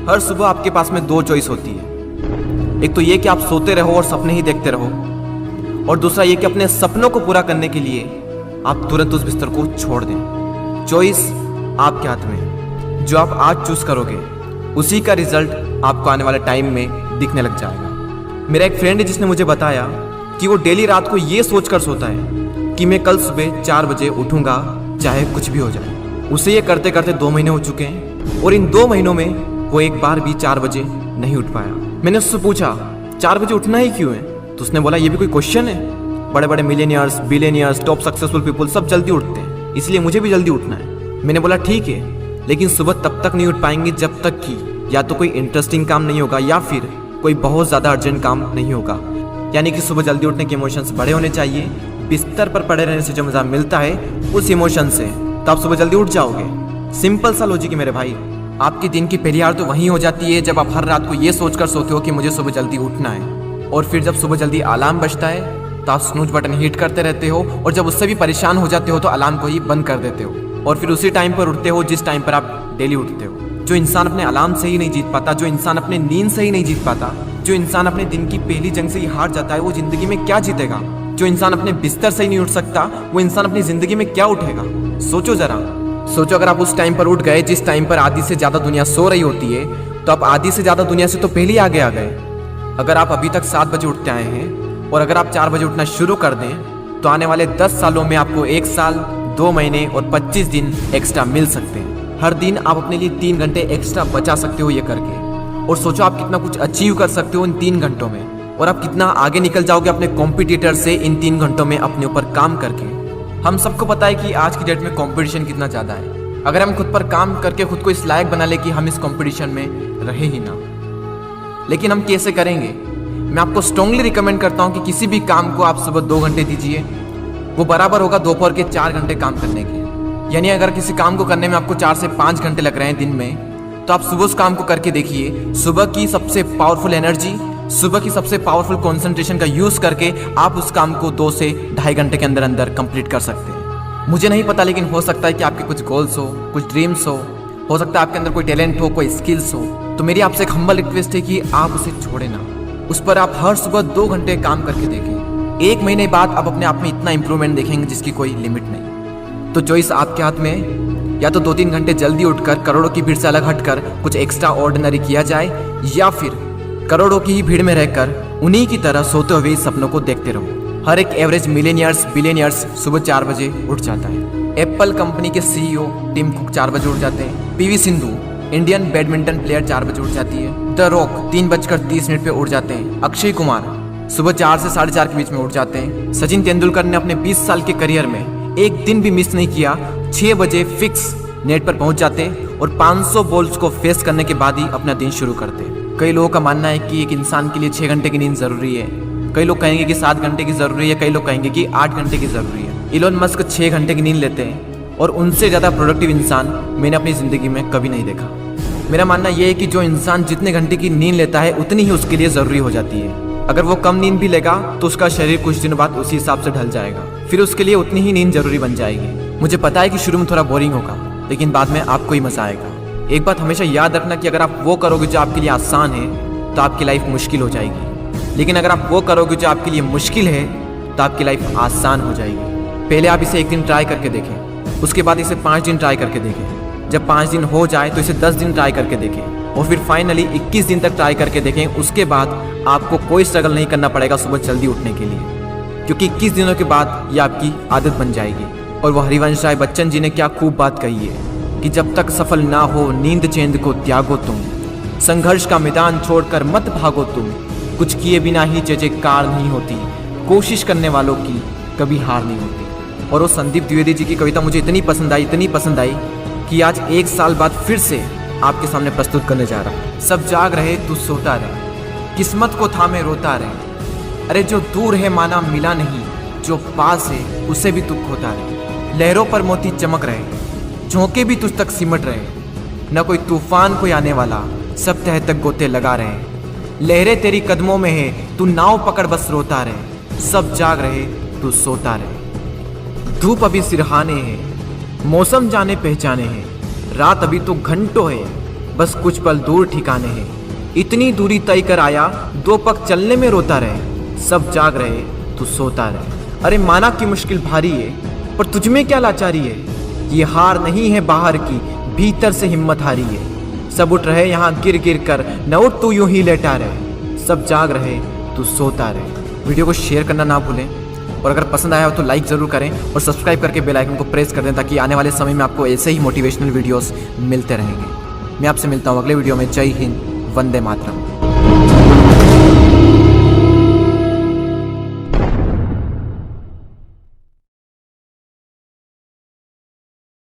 हर सुबह आपके पास में दो चॉइस होती है। एक तो ये कि आप सोते रहो और सपने ही देखते रहो, और दूसरा ये कि अपने सपनों को पूरा करने के लिए आप तुरंत उस बिस्तर को छोड़ दें। चॉइस आपके हाथ में है। जो आप आज चूज करोगे उसी का रिजल्ट आपको आने वाले टाइम में दिखने लग जाएगा। मेरा एक फ्रेंड है जिसने मुझे बताया कि वो डेली रात को ये सोचकर सोता है कि मैं कल सुबह 4 बजे उठूंगा चाहे कुछ भी हो जाए। उसे ये करते करते 2 महीने हो चुके हैं और इन 2 महीनों में वो एक बार भी 4 बजे नहीं उठ पाया। मैंने उससे पूछा 4 बजे उठना ही क्यों है, तो उसने बोला ये भी कोई क्वेश्चन है। बड़े बड़े millionaires, billionaires, top successful people सब जल्दी उठते हैं, इसलिए मुझे भी जल्दी उठना है। मैंने बोला ठीक है, लेकिन सुबह तब तक नहीं उठ पाएंगे जब तक कि या तो कोई इंटरेस्टिंग काम नहीं होगा या फिर कोई बहुत ज़्यादा अर्जेंट काम नहीं होगा। यानी कि सुबह जल्दी उठने के इमोशंस बड़े होने चाहिए। बिस्तर पर पड़े रहने से जो मज़ा मिलता है उस इमोशन से, तो आप सुबह जल्दी उठ जाओगे। सिंपल सा लॉजिक है मेरे भाई। आपके दिन की पहली हार तो वहीं हो जाती है जब आप हर रात को ये सोचकर सोते हो कि मुझे सुबह जल्दी उठना है, और फिर जब सुबह जल्दी अलार्म बजता है तो आप स्नूज बटन हिट करते रहते हो, और जब उससे भी परेशान हो जाते हो तो अलार्म को ही बंद कर देते हो, और फिर उसी टाइम पर उठते हो जिस टाइम पर आप डेली उठते हो। जो इंसान अपने अलार्म से ही नहीं जीत पाता, जो इंसान अपने नींद से ही नहीं जीत पाता, जो इंसान अपने दिन की पहली जंग से ही हार जाता है, वो जिंदगी में क्या जीतेगा। जो इंसान अपने बिस्तर से ही नहीं उठ सकता, वो इंसान अपनी जिंदगी में क्या उठेगा। सोचो जरा, सोचो अगर आप उस टाइम पर उठ गए जिस टाइम पर आधी से ज्यादा दुनिया सो रही होती है, तो आप आधी से ज्यादा दुनिया से तो पहले ही आगे आ गए। अगर आप अभी तक 7 बजे उठते आए हैं और अगर आप 4 बजे उठना शुरू कर दें तो आने वाले 10 सालों में आपको 1 साल, 2 महीने और 25 दिन एक्स्ट्रा मिल सकते हैं। हर दिन आप अपने लिए 3 घंटे एक्स्ट्रा बचा सकते हो ये करके, और सोचो आप कितना कुछ अचीव कर सकते हो इन 3 घंटों में, और आप कितना आगे निकल जाओगे अपने कॉम्पिटिटर से इन 3 घंटों में अपने ऊपर काम करके। हम सबको पता है कि आज की डेट में कंपटीशन कितना ज़्यादा है। अगर हम खुद पर काम करके खुद को इस लायक बना ले कि हम इस कंपटीशन में रहे ही ना, लेकिन हम कैसे करेंगे? मैं आपको स्ट्रांगली रिकमेंड करता हूं कि किसी भी काम को आप सुबह 2 घंटे दीजिए, वो बराबर होगा दोपहर के 4 घंटे काम करने के। यानी अगर किसी काम को करने में आपको 4 से 5 घंटे लग रहे हैं दिन में, तो आप सुबह उस काम को करके देखिए। सुबह की सबसे पावरफुल एनर्जी, सुबह की सबसे पावरफुल कंसंट्रेशन का यूज करके आप उस काम को 2 से ढाई घंटे के अंदर अंदर कंप्लीट कर सकते हैं। मुझे नहीं पता, लेकिन हो सकता है कि आपके कुछ गोल्स कुछ ड्रीम्स हो सकता है आपके अंदर कोई टैलेंट हो, कोई स्किल्स हो, तो मेरी आपसे एक हम्बल रिक्वेस्ट है कि आप उसे छोड़े ना। उस पर आप हर सुबह 2 घंटे काम करके देखें। 1 महीने बाद आप अपने आप में इतना इंप्रूवमेंट देखेंगे जिसकी कोई लिमिट नहीं। तो चॉइस आपके हाथ में है, या तो 2-3 घंटे जल्दी उठकर करोड़ों की भीड़ से अलग हटकर कुछ एक्स्ट्रा ऑर्डिनरी किया जाए, या फिर करोड़ों की ही भीड़ में रहकर उन्हीं की तरह सोते हुए सपनों को देखते रहो। हर एक एवरेज मिलियनियर्स, बिलियनियर्स सुबह 4 बजे उठ जाता है। एप्पल कंपनी के CEO टिम कुक 4 बजे उठ जाते हैं। PV Sindhu Indian badminton player 4 बजे उठ जाती है। द रॉक 3:30 पे उठ जाते हैं। अक्षय कुमार सुबह 4 से 4:30 के बीच में उठ जाते हैं। सचिन तेंदुलकर ने अपने 20 साल के करियर में एक दिन भी मिस नहीं किया। 6 बजे फिक्स नेट पर पहुंच जाते और 500 बॉल्स को फेस करने के बाद ही अपना दिन शुरू करते। कई लोगों का मानना है कि एक इंसान के लिए 6 घंटे की नींद जरूरी है, कई लोग कहेंगे कि 7 घंटे की जरूरी है, कई लोग कहेंगे कि 8 घंटे की जरूरी है। इलोन मस्क 6 घंटे की नींद लेते हैं, और उनसे ज़्यादा प्रोडक्टिव इंसान मैंने अपनी ज़िंदगी में कभी नहीं देखा। मेरा मानना यह है कि जो इंसान जितने घंटे की नींद लेता है उतनी ही उसके लिए ज़रूरी हो जाती है। अगर वो कम नींद भी लेगा तो उसका शरीर कुछ दिनों बाद उसी हिसाब से ढल जाएगा, फिर उसके लिए उतनी ही नींद जरूरी बन जाएगी। मुझे पता है कि शुरू में थोड़ा बोरिंग होगा, लेकिन बाद में आपको ही मजा आएगा। एक बात हमेशा याद रखना कि अगर आप वो करोगे जो आपके लिए आसान है तो आपकी लाइफ मुश्किल हो जाएगी, लेकिन अगर आप वो करोगे जो आपके लिए मुश्किल है तो आपकी लाइफ आसान हो जाएगी। पहले आप इसे 1 दिन ट्राई करके देखें, उसके बाद इसे 5 दिन ट्राई करके देखें। जब 5 दिन हो जाए तो इसे 10 दिन ट्राई करके देखें, और फिर फाइनली 21 दिन तक ट्राई करके देखें। उसके बाद आपको कोई स्ट्रगल नहीं करना पड़ेगा सुबह जल्दी उठने के लिए, क्योंकि 21 दिनों के बाद ये आपकी आदत बन जाएगी। और वो हरिवंश राय बच्चन जी ने क्या खूब बात कही है कि जब तक सफल ना हो नींद चैन को त्यागो तुम, संघर्ष का मैदान छोड़कर मत भागो तुम, कुछ किए बिना ही जय जयकार नहीं होती, कोशिश करने वालों की कभी हार नहीं होती। और वो संदीप द्विवेदी जी की कविता मुझे इतनी पसंद आई कि आज 1 साल बाद फिर से आपके सामने प्रस्तुत करने जा रहा हूँ। सब जाग रहे तू सोता रहे, किस्मत को थामे रोता रहे, अरे जो दूर है माना मिला नहीं, जो पास है उसे भी तू खोता रहे। लहरों पर मोती चमक रहे, झोंके भी तुझ तक सिमट रहे, न कोई तूफान कोई आने वाला, सब तह तक गोते लगा रहे। लहरें तेरी कदमों में है, तू नाव पकड़ बस रोता रहे, सब जाग रहे तू सोता रहे। धूप अभी सिरहाने है, मौसम जाने पहचाने हैं, रात अभी तो घंटों है, बस कुछ पल दूर ठिकाने हैं, इतनी दूरी तय कर आया, 2 पग चलने में रोता रहे। सब जाग रहे तू सोता रहे। अरे माना कि मुश्किल भारी है, पर तुझमें क्या लाचारी है। ये हार नहीं है बाहर की, भीतर से हिम्मत हारी है। सब उठ रहे यहाँ गिर गिर कर, न उठ तू यूं ही लेटा रहे। सब जाग रहे तू सोता रहे। वीडियो को शेयर करना ना भूलें, और अगर पसंद आया हो तो लाइक ज़रूर करें और सब्सक्राइब करके बेल आइकन को प्रेस कर दें, ताकि आने वाले समय में आपको ऐसे ही मोटिवेशनल वीडियोस मिलते रहेंगे। मैं आपसे मिलता हूँ अगले वीडियो में। जय हिंद, वंदे मातरम।